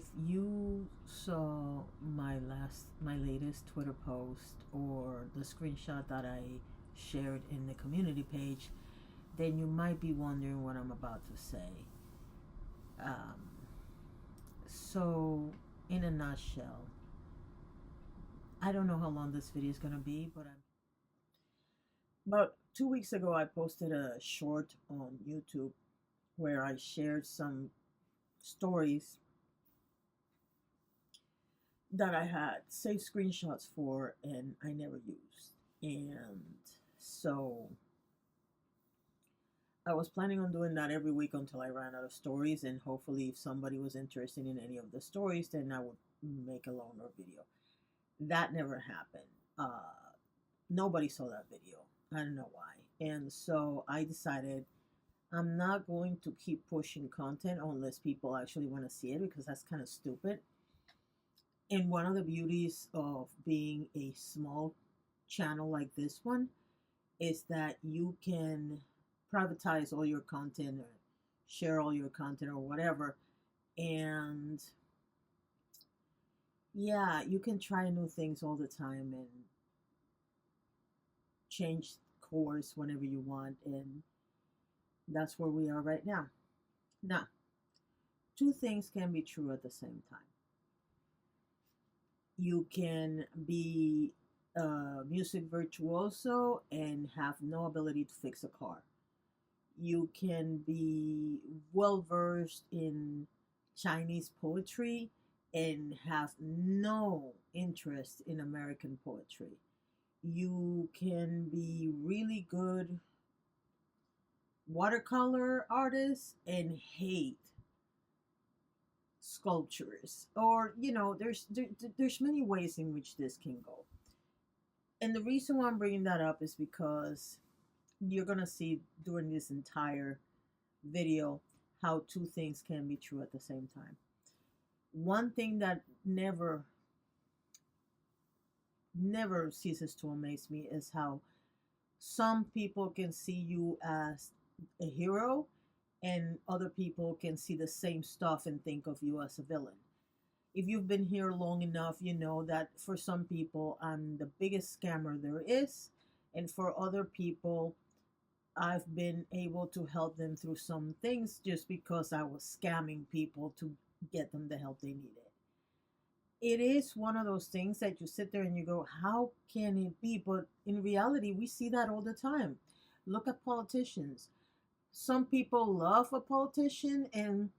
If you saw my latest Twitter post or the screenshot that I shared in the community page, then you might be wondering what I'm about to say. Um, so, in a nutshell, I don't know how long this video is gonna be, but I'm about 2 weeks ago I posted a short on YouTube where I shared some stories that I had saved screenshots for and I never used. And so I was planning on doing that every week until I ran out of stories, and hopefully, if somebody was interested in any of the stories, then I would make a longer video. That never happened. Nobody saw that video. I don't know why. And so I decided I'm not going to keep pushing content unless people actually want to see it, because that's kind of stupid. And one of the beauties of being a small channel like this one is that you can privatize all your content or share all your content or whatever. And yeah, you can try new things all the time and change course whenever you want. And that's where we are right now. Now, two things can be true at the same time. You can be a music virtuoso and have no ability to fix a car. You can be well versed in Chinese poetry and have no interest in American poetry. You can be really good watercolor artist and hate sculptures, or there's many ways in which this can go. And the reason why I'm bringing that up is because you're gonna see during this entire video how two things can be true at the same time. One thing that never ceases to amaze me is how some people can see you as a hero and other people can see the same stuff and think of you as a villain. If you've been here long enough, you know that for some people I'm the biggest scammer there is, and for other people I've been able to help them through some things just because I was scamming people to get them the help they needed. It is one of those things that you sit there and you go, how can it be? But in reality, we see that all the time. Look at politicians. Some people love a politician, and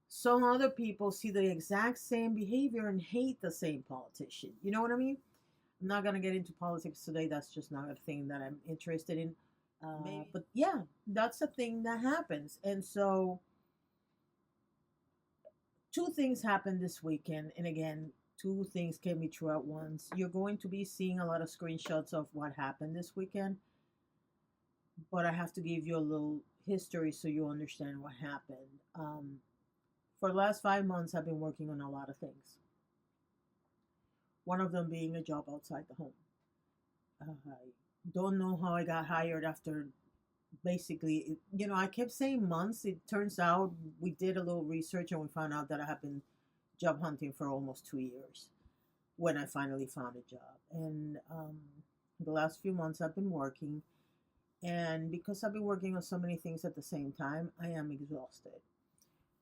some other people see the exact same behavior and hate the same politician. You know what I mean? I'm not going to get into politics today. That's just not a thing that I'm interested in. But yeah, that's a thing that happens. And so two things happened this weekend. And again, two things can be true at once. You're going to be seeing a lot of screenshots of what happened this weekend. But I have to give you a little history so you understand what happened. For the last 5 months, I've been working on a lot of things. One of them being a job outside the home. I don't know how I got hired after basically, I kept saying months. It turns out we did a little research and we found out that I have been job hunting for almost 2 years when I finally found a job. And the last few months I've been working. And because I've been working on so many things at the same time, I am exhausted.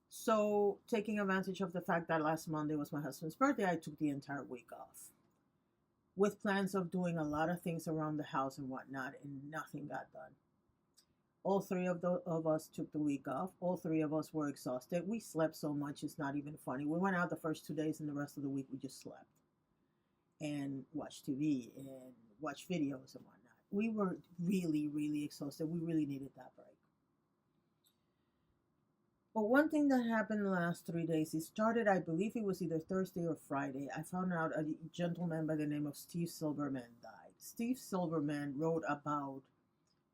So, taking advantage of the fact that last Monday was my husband's birthday, I took the entire week off with plans of doing a lot of things around the house and whatnot, and nothing got done. All three of us took the week off. All three of us were exhausted. We slept so much, it's not even funny. We went out the first 2 days, and the rest of the week we just slept and watched TV and watched videos and whatnot. We were really, really exhausted. We really needed that break. But one thing that happened the last 3 days, it started, I believe it was either Thursday or Friday. I found out a gentleman by the name of Steve Silverman died. Steve Silverman wrote about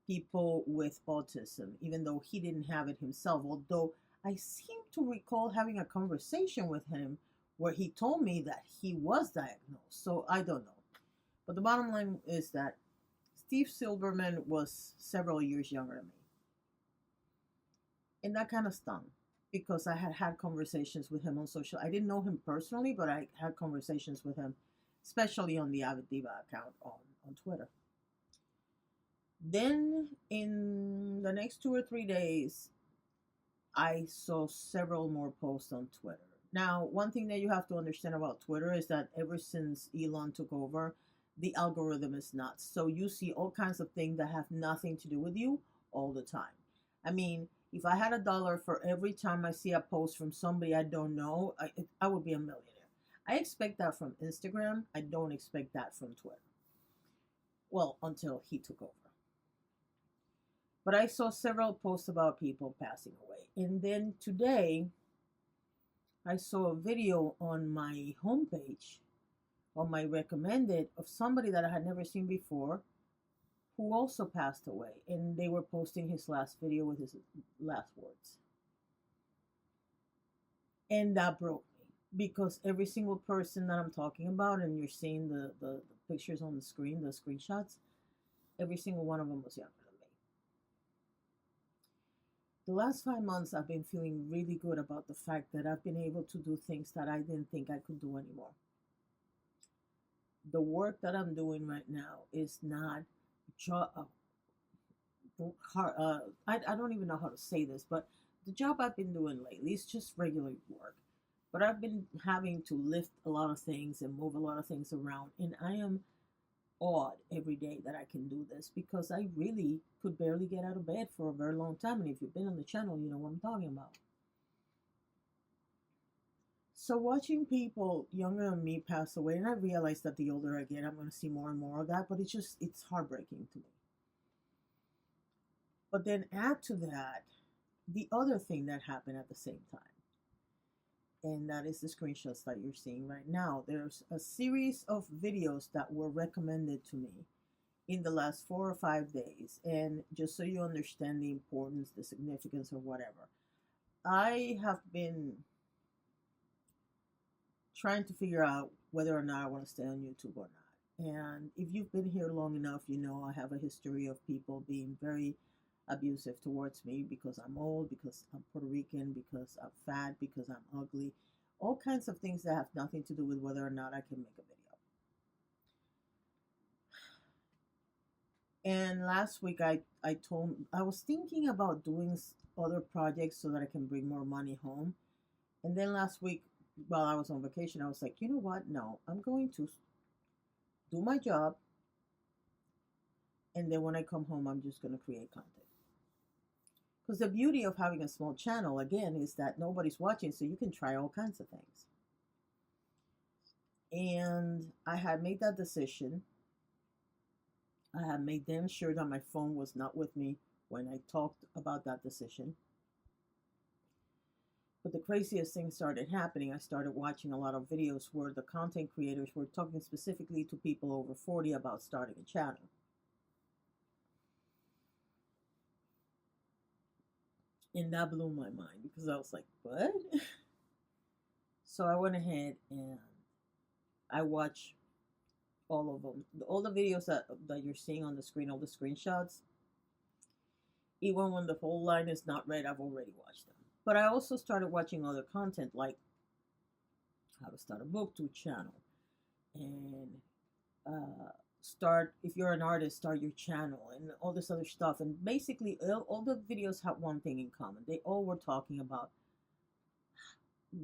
people with autism, even though he didn't have it himself. Although I seem to recall having a conversation with him where he told me that he was diagnosed. So I don't know. But the bottom line is that Steve Silverman was several years younger than me. And that kind of stung. because I had had conversations with him on social. I didn't know him personally, but I had conversations with him, especially on the Aviddiva account on Twitter. Then in the next 2 or 3 days, I saw several more posts on Twitter. Now, one thing that you have to understand about Twitter is that ever since Elon took over, the algorithm is nuts. So you see all kinds of things that have nothing to do with you all the time. I mean, if I had $1 for every time I see a post from somebody I don't know, I would be a millionaire. I expect that from Instagram. I don't expect that from Twitter. Well, until he took over. But I saw several posts about people passing away. And then today, I saw a video on my homepage, on my recommended, of somebody that I had never seen before who also passed away. And they were posting his last video with his last words. And that broke me, because every single person that I'm talking about, and you're seeing the pictures on the screen, the screenshots, every single one of them was younger. The last 5 months, I've been feeling really good about the fact that I've been able to do things that I didn't think I could do anymore. The work that I'm doing right now is not I don't even know how to say this, but the job I've been doing lately is just regular work. But I've been having to lift a lot of things and move a lot of things around, and I am awed every day that I can do this, because I really could barely get out of bed for a very long time. And if you've been on the channel, you know what I'm talking about. So watching people younger than me pass away, and I realize that the older I get, I'm going to see more and more of that, but it's heartbreaking to me. But then add to that the other thing that happened at the same time, and that is the screenshots that you're seeing right now. There's a series of videos that were recommended to me in the last 4 or 5 days. And just so you understand the importance, the significance, or whatever, I have been trying to figure out whether or not I want to stay on YouTube or not. And if you've been here long enough, you know I have a history of people being very abusive towards me because I'm old, because I'm Puerto Rican, because I'm fat, because I'm ugly, all kinds of things that have nothing to do with whether or not I can make a video. And last week I was thinking about doing other projects so that I can bring more money home. And then last week, while I was on vacation, I was like, you know what? No, I'm going to do my job. And then when I come home, I'm just going to create content. Because the beauty of having a small channel, again, is that nobody's watching, so you can try all kinds of things. And I had made that decision. I had made damn sure that my phone was not with me when I talked about that decision. But the craziest thing started happening. I started watching a lot of videos where the content creators were talking specifically to people over 40 about starting a channel. And that blew my mind, because I was like, what? So I went ahead and I watched all of them. All the videos that you're seeing on the screen, all the screenshots, even when the whole line is not read, I've already watched them. But I also started watching other content, like how to start a booktube channel, and if you're an artist, start your channel, and all this other stuff. And basically all the videos have one thing in common. They all were talking about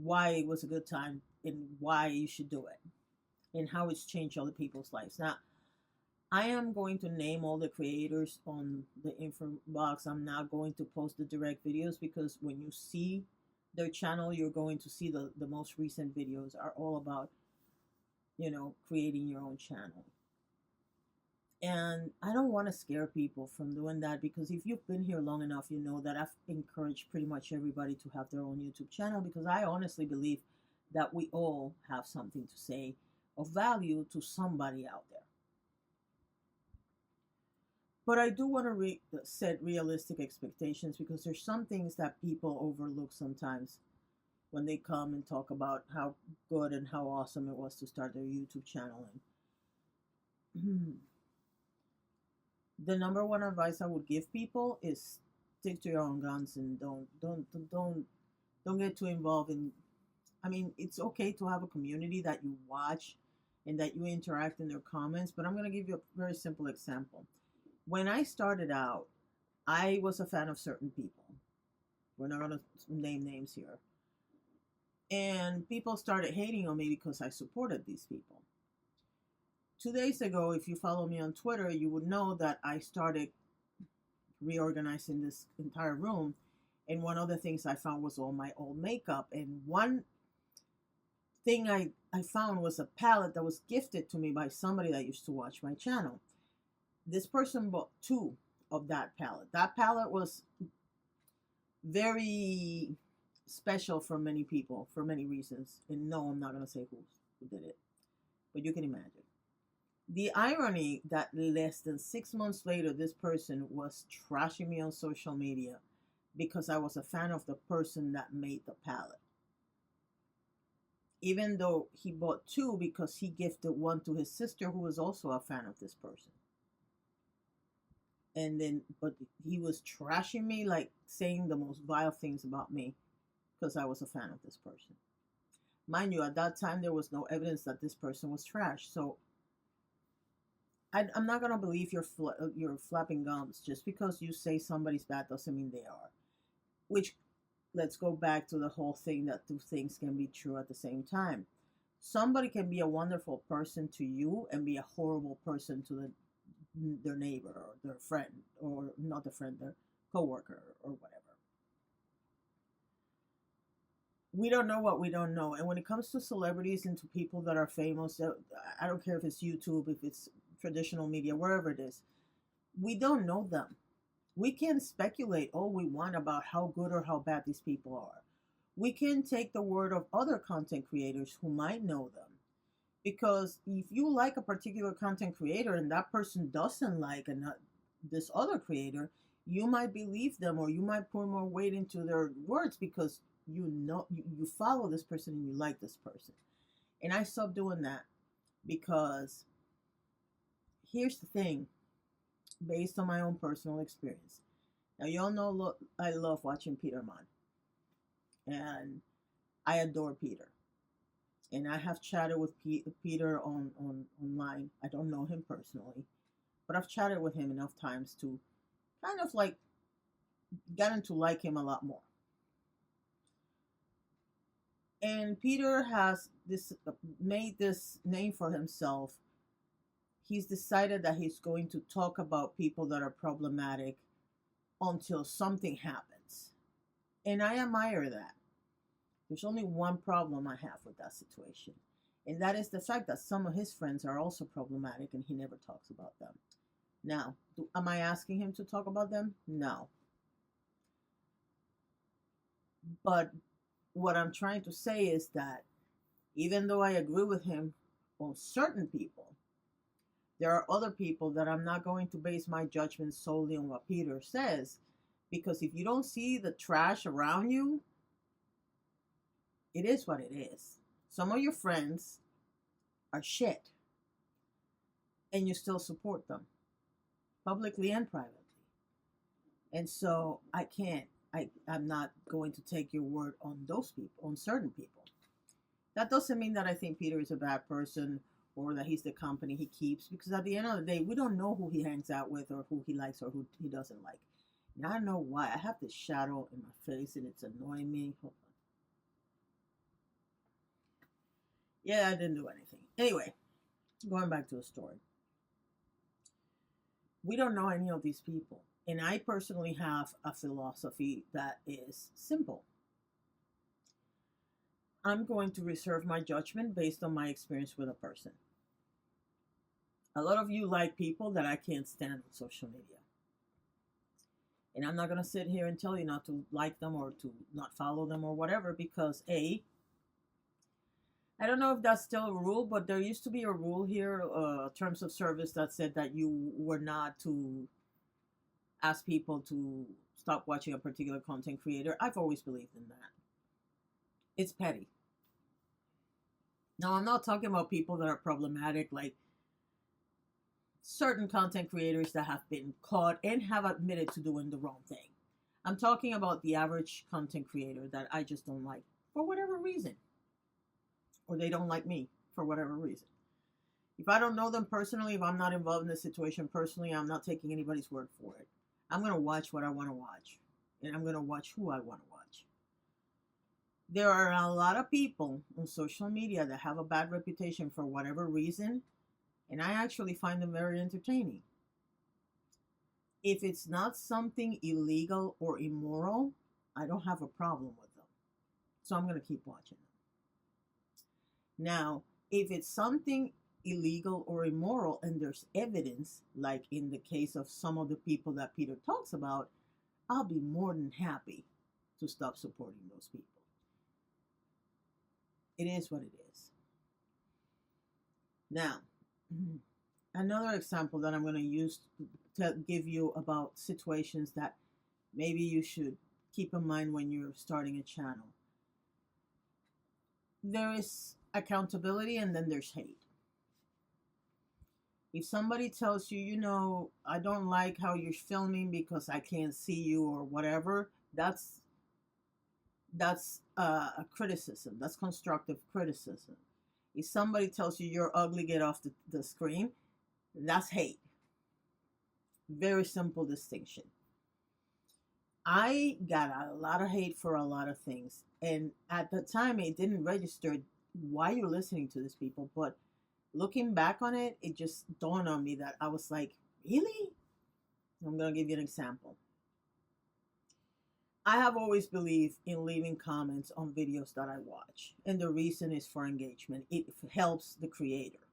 why it was a good time and why you should do it and how it's changed other people's lives. Now, I am going to name all the creators on the info box. I'm not going to post the direct videos, because when you see their channel, you're going to see the most recent videos are all about, you know, creating your own channel. And I don't want to scare people from doing that, because if you've been here long enough, you know that I've encouraged pretty much everybody to have their own YouTube channel, because I honestly believe that we all have something to say of value to somebody out there. But I do want to set realistic expectations, because there's some things that people overlook sometimes when they come and talk about how good and how awesome it was to start their YouTube channel. And the number one advice I would give people is stick to your own guns, and don't Don't get too involved in, I mean, it's okay to have a community that you watch and that you interact in their comments, but I'm going to give you a very simple example. When I started out, I was a fan of certain people. We're not going to name names here. And people started hating on me because I supported these people. 2 days ago, if you follow me on Twitter, you would know that I started reorganizing this entire room. And one of the things I found was all my old makeup. And one thing I found was a palette that was gifted to me by somebody that used to watch my channel. This person bought two of that palette. That palette was very special for many people for many reasons. And no, I'm not going to say who did it, but you can imagine. The irony that less than 6 months later, this person was trashing me on social media because I was a fan of the person that made the palette. Even though he bought two because he gifted one to his sister who was also a fan of this person. And then, but he was trashing me, like saying the most vile things about me because I was a fan of this person. Mind you, at that time, there was no evidence that this person was trash. So I'm not going to believe you're flapping gums. Just because you say somebody's bad doesn't mean they are. Which, let's go back to the whole thing that two things can be true at the same time. Somebody can be a wonderful person to you and be a horrible person to their neighbor or their friend, or not their friend, their coworker or whatever. We don't know what we don't know. And when it comes to celebrities and to people that are famous, I don't care if it's YouTube, if it's traditional media, wherever it is, we don't know them. We can speculate all we want about how good or how bad these people are. We can take the word of other content creators who might know them. Because if you like a particular content creator and that person doesn't like this other creator, you might believe them, or you might put more weight into their words because you follow this person and you like this person. And I stopped doing that because here's the thing, based on my own personal experience. Now, you all know I love watching Peter Mon, and I adore Peter. And I have chatted with Peter online. I don't know him personally, but I've chatted with him enough times to kind of like gotten to like him a lot more. And Peter has made this name for himself. He's decided that he's going to talk about people that are problematic until something happens. And I admire that. There's only one problem I have with that situation. And that is the fact that some of his friends are also problematic and he never talks about them. Now, am I asking him to talk about them? No. But what I'm trying to say is that even though I agree with him on certain people, there are other people that I'm not going to base my judgment solely on what Peter says. Because if you don't see the trash around you, it is what it is. Some of your friends are shit. And you still support them. Publicly and privately. And so I'm not going to take your word on those people, on certain people. That doesn't mean that I think Peter is a bad person or that he's the company he keeps. Because at the end of the day, we don't know who he hangs out with or who he likes or who he doesn't like. And I don't know why. I have this shadow in my face and it's annoying me. Hold on. Yeah, I didn't do anything. Anyway, going back to the story. We don't know any of these people. And I personally have a philosophy that is simple. I'm going to reserve my judgment based on my experience with a person. A lot of you like people that I can't stand on social media. And I'm not going to sit here and tell you not to like them or to not follow them or whatever because I don't know if that's still a rule, but there used to be a rule here, terms of service, that said that you were not to ask people to stop watching a particular content creator. I've always believed in that. It's petty. Now, I'm not talking about people that are problematic, like certain content creators that have been caught and have admitted to doing the wrong thing. I'm talking about the average content creator that I just don't like for whatever reason, or they don't like me for whatever reason. If I don't know them personally, if I'm not involved in the situation personally, I'm not taking anybody's word for it. I'm going to watch what I want to watch, and I'm going to watch who I want to watch. There are a lot of people on social media that have a bad reputation for whatever reason, and I actually find them very entertaining. If it's not something illegal or immoral, I don't have a problem with them. So I'm going to keep watching them. Now, if it's something illegal or immoral and there's evidence, like in the case of some of the people that Peter talks about, I'll be more than happy to stop supporting those people. It is what it is. Now, another example that I'm going to use to give you about situations that maybe you should keep in mind when you're starting a channel. There is accountability and then there's hate. If somebody tells you, I don't like how you're filming because I can't see you or whatever, that's a criticism. That's constructive criticism. If somebody tells you you're ugly, get off the screen, that's hate. Very simple distinction. I got a lot of hate for a lot of things. And at the time, it didn't register why you're listening to these people. But looking back on it, it just dawned on me that I was like, really? I'm going to give you an example. I have always believed in leaving comments on videos that I watch. And the reason is for engagement. It helps the creator.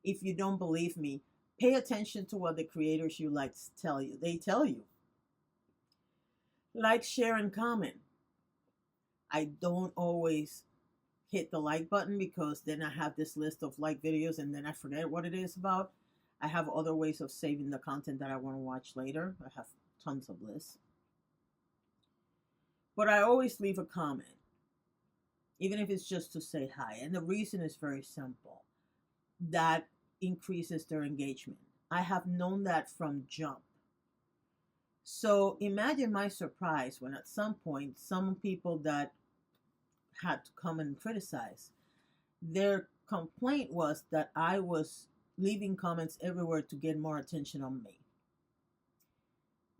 If you don't believe me, pay attention to what the creators you like tell you. They tell you. Like, share, and comment. I don't always hit the like button because then I have this list of like videos and then I forget what it is about. I have other ways of saving the content that I want to watch later. I have tons of lists. But I always leave a comment, even if it's just to say hi. And the reason is very simple. That increases their engagement. I have known that from jump. So imagine my surprise when at some point, some people that had to come and criticize, their complaint was that I was leaving comments everywhere to get more attention on me.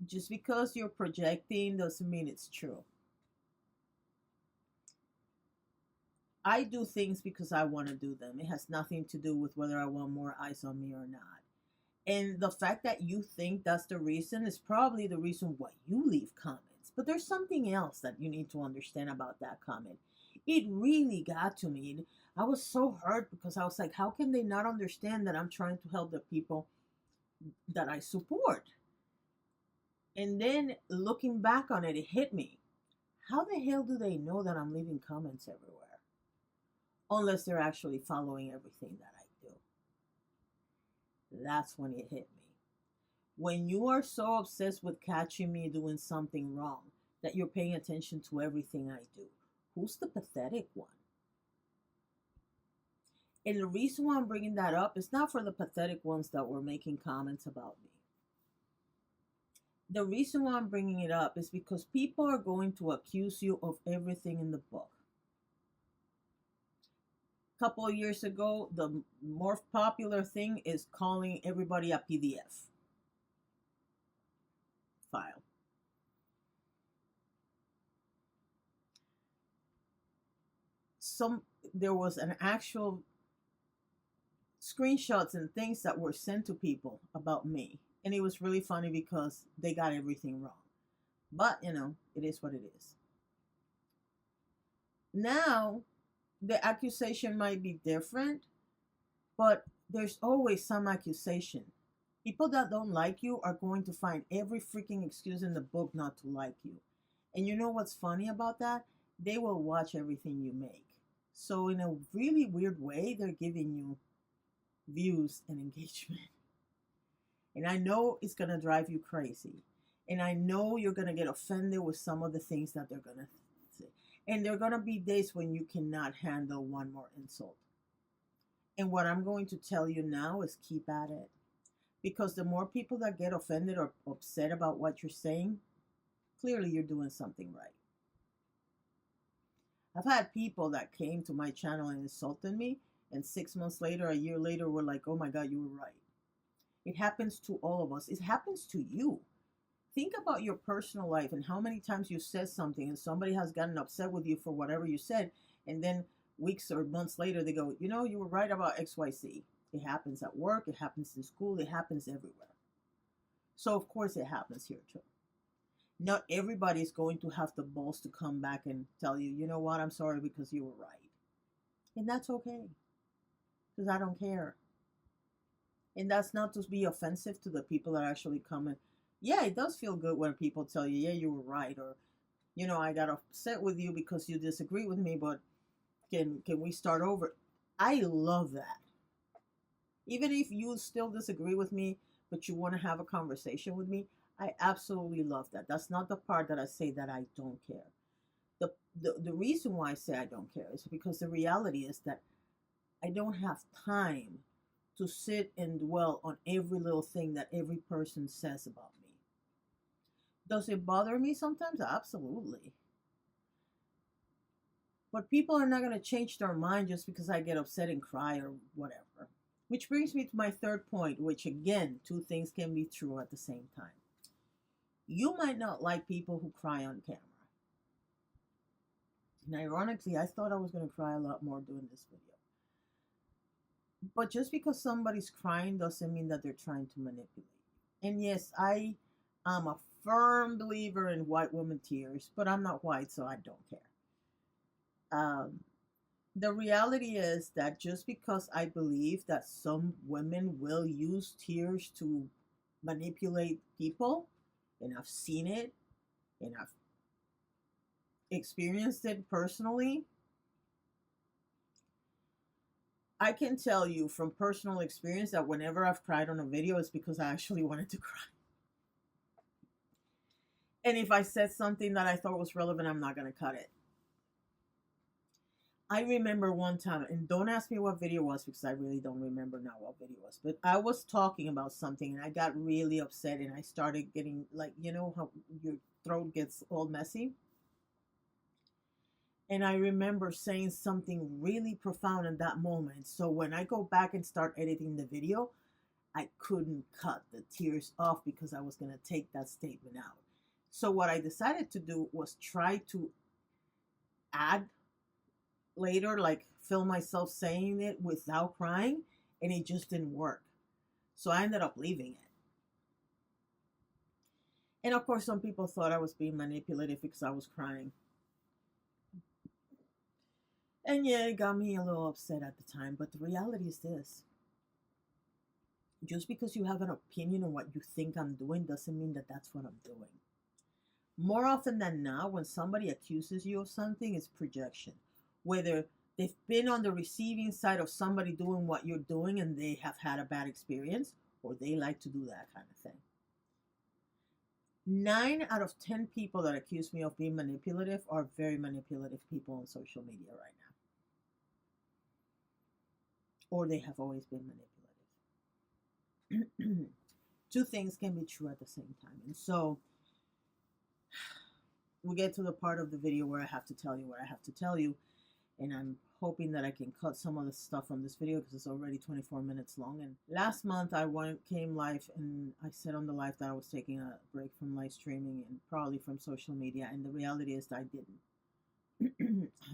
Just because you're projecting doesn't mean it's true. I do things because I want to do them. It has nothing to do with whether I want more eyes on me or not. And the fact that you think that's the reason is probably the reason why you leave comments. But there's something else that you need to understand about that comment. It really got to me. I was so hurt because I was like, how can they not understand that I'm trying to help the people that I support? And then looking back on it, it hit me. How the hell do they know that I'm leaving comments everywhere? Unless they're actually following everything that I do. That's when it hit me. When you are so obsessed with catching me doing something wrong that you're paying attention to everything I do, who's the pathetic one? And the reason why I'm bringing that up is not for the pathetic ones that were making comments about me. The reason why I'm bringing it up is because people are going to accuse you of everything in the book. A couple of years ago, the more popular thing is calling everybody a PDF file. There was an actual screenshots and things that were sent to people about me. And it was really funny because they got everything wrong. But, it is what it is. Now, the accusation might be different, but there's always some accusation. People that don't like you are going to find every freaking excuse in the book not to like you. And you know what's funny about that? They will watch everything you make. So in a really weird way, they're giving you views and engagement. And I know it's going to drive you crazy. And I know you're going to get offended with some of the things that they're going to say. And there are going to be days when you cannot handle one more insult. And what I'm going to tell you now is keep at it. Because the more people that get offended or upset about what you're saying, clearly you're doing something right. I've had people that came to my channel and insulted me, and 6 months later, a year later, were like, oh my God, you were right. It happens to all of us. It happens to you. Think about your personal life and how many times you said something and somebody has gotten upset with you for whatever you said, and then weeks or months later, they go, you were right about XYZ. It happens at work, it happens in school, it happens everywhere. So, of course, it happens here too. Not everybody is going to have the balls to come back and tell you, you know what, I'm sorry because you were right. And that's okay, because I don't care. And that's not to be offensive to the people that actually come and, yeah, it does feel good when people tell you, yeah, you were right, or, I got upset with you because you disagree with me, but can we start over? I love that. Even if you still disagree with me, but you want to have a conversation with me, I absolutely love that. That's not the part that I say that I don't care. The reason why I say I don't care is because the reality is that I don't have time to sit and dwell on every little thing that every person says about me. Does it bother me sometimes? Absolutely. But people are not going to change their mind just because I get upset and cry or whatever. Which brings me to my third point, which again, two things can be true at the same time. You might not like people who cry on camera. And ironically, I thought I was going to cry a lot more doing this video. But just because somebody's crying doesn't mean that they're trying to manipulate. And yes, I am a firm believer in white woman tears, but I'm not white, so I don't care. The reality is that just because I believe that some women will use tears to manipulate people, and I've seen it, and I've experienced it personally, I can tell you from personal experience that whenever I've cried on a video, it's because I actually wanted to cry. And if I said something that I thought was relevant, I'm not going to cut it. I remember one time, and don't ask me what video it was because I really don't remember now what video it was, but I was talking about something and I got really upset and I started getting like, how your throat gets all messy? And I remember saying something really profound in that moment. So when I go back and start editing the video, I couldn't cut the tears off because I was going to take that statement out. So what I decided to do was try to add later, like film myself saying it without crying, and it just didn't work. So I ended up leaving it. And of course, some people thought I was being manipulative because I was crying. And yeah, it got me a little upset at the time, but the reality is this. Just because you have an opinion on what you think I'm doing doesn't mean that that's what I'm doing. More often than not, when somebody accuses you of something, it's projection. Whether they've been on the receiving side of somebody doing what you're doing and they have had a bad experience, or they like to do that kind of thing. 9 out of 10 people that accuse me of being manipulative are very manipulative people on social media right now. Or they have always been manipulative. Two things can be true at the same time. And so we get to the part of the video where I have to tell you what I have to tell you. And I'm hoping that I can cut some of the stuff from this video because it's already 24 minutes long. And last month I came live and I said on the live that I was taking a break from live streaming and probably from social media. And the reality is that I didn't.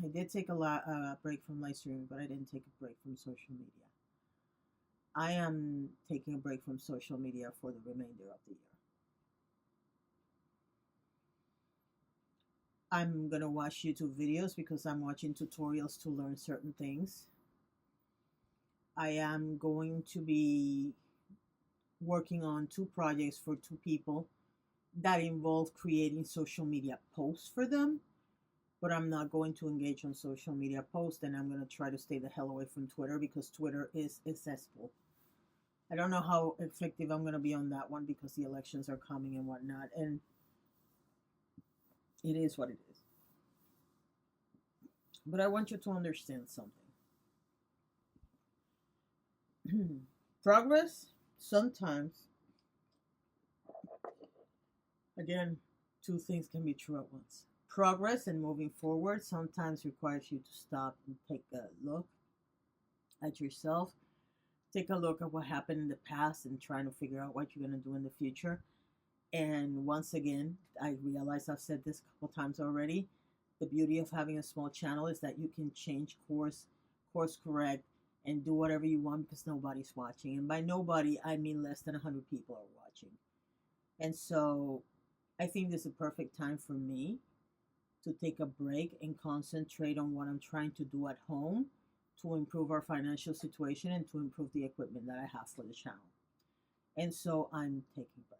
I did take a break from live streaming, but I didn't take a break from social media. I am taking a break from social media for the remainder of the year. I'm going to watch YouTube videos because I'm watching tutorials to learn certain things. I am going to be working on 2 projects for 2 people that involve creating social media posts for them. But I'm not going to engage on social media posts, and I'm going to try to stay the hell away from Twitter because Twitter is a cesspool. I don't know how effective I'm going to be on that one because the elections are coming and whatnot, and it is what it is. But I want you to understand something. Progress, sometimes, again, Two things can be true at once. Progress and moving forward sometimes requires you to stop and take a look at yourself, take a look at what happened in the past, and trying to figure out what you're going to do in the future. And once again, I realize I've said this a couple times already. The beauty of having a small channel is that you can change course correct, and do whatever you want because nobody's watching. And by nobody, I mean less than 100 people are watching. And so I think this is a perfect time for me to take a break and concentrate on what I'm trying to do at home to improve our financial situation and to improve the equipment that I have for the channel. And so I'm taking a break.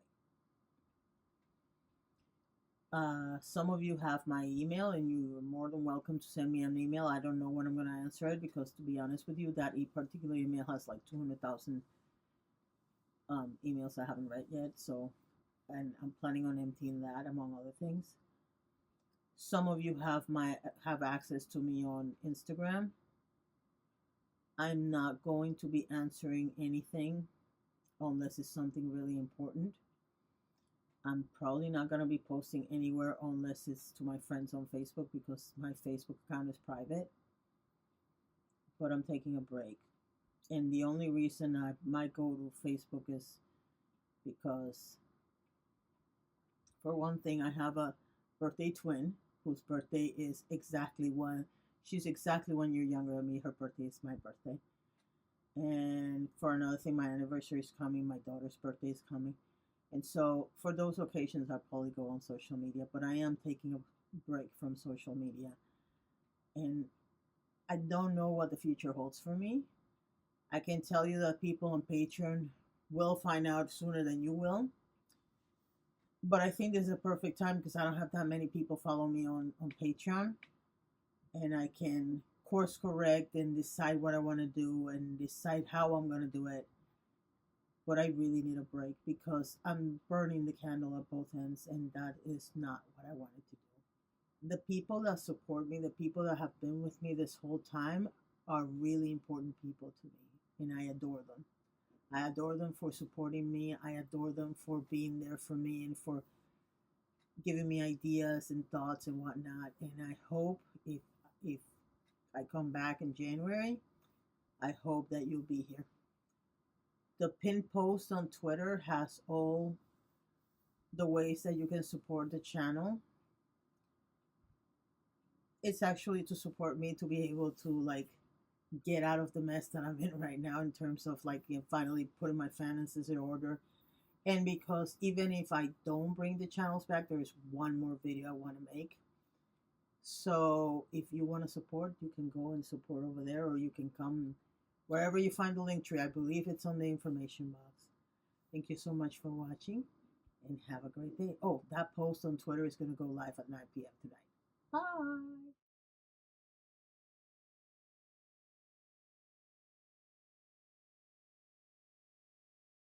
Some of you have my email, and you're more than welcome to send me an email. I don't know when I'm going to answer it because, to be honest with you, that particular email has like 200,000 emails I haven't read yet. So, and I'm planning on emptying that among other things. Some of you have access to me on Instagram. I'm not going to be answering anything unless it's something really important. I'm probably not going to be posting anywhere unless it's to my friends on Facebook because my Facebook account is private. But I'm taking a break. And the only reason I might go to Facebook is because, for one thing, I have a birthday twin whose birthday is she's exactly 1 year younger than me. Her birthday is my birthday. And for another thing, my anniversary is coming. My daughter's birthday is coming. And so for those occasions, I'll probably go on social media, but I am taking a break from social media. And I don't know what the future holds for me. I can tell you that people on Patreon will find out sooner than you will. But I think this is a perfect time because I don't have that many people follow me on Patreon. And I can course correct and decide what I want to do and decide how I'm going to do it. But I really need a break because I'm burning the candle at both ends, and that is not what I wanted to do. The people that support me, the people that have been with me this whole time, are really important people to me, and I adore them. I adore them for supporting me. I adore them for being there for me and for giving me ideas and thoughts and whatnot. And I hope if I come back in January, I hope that you'll be here. The pinned post on Twitter has all the ways that you can support the channel. It's actually to support me to be able to get out of the mess that I'm in right now in terms of finally putting my finances in order. And because even if I don't bring the channels back, there's one more video I want to make. So if you want to support, you can go and support over there, or you can come wherever you find the link tree. I believe it's on the information box. Thank you so much for watching, and have a great day. Oh, that post on Twitter is going to go live at 9 p.m. tonight. Bye.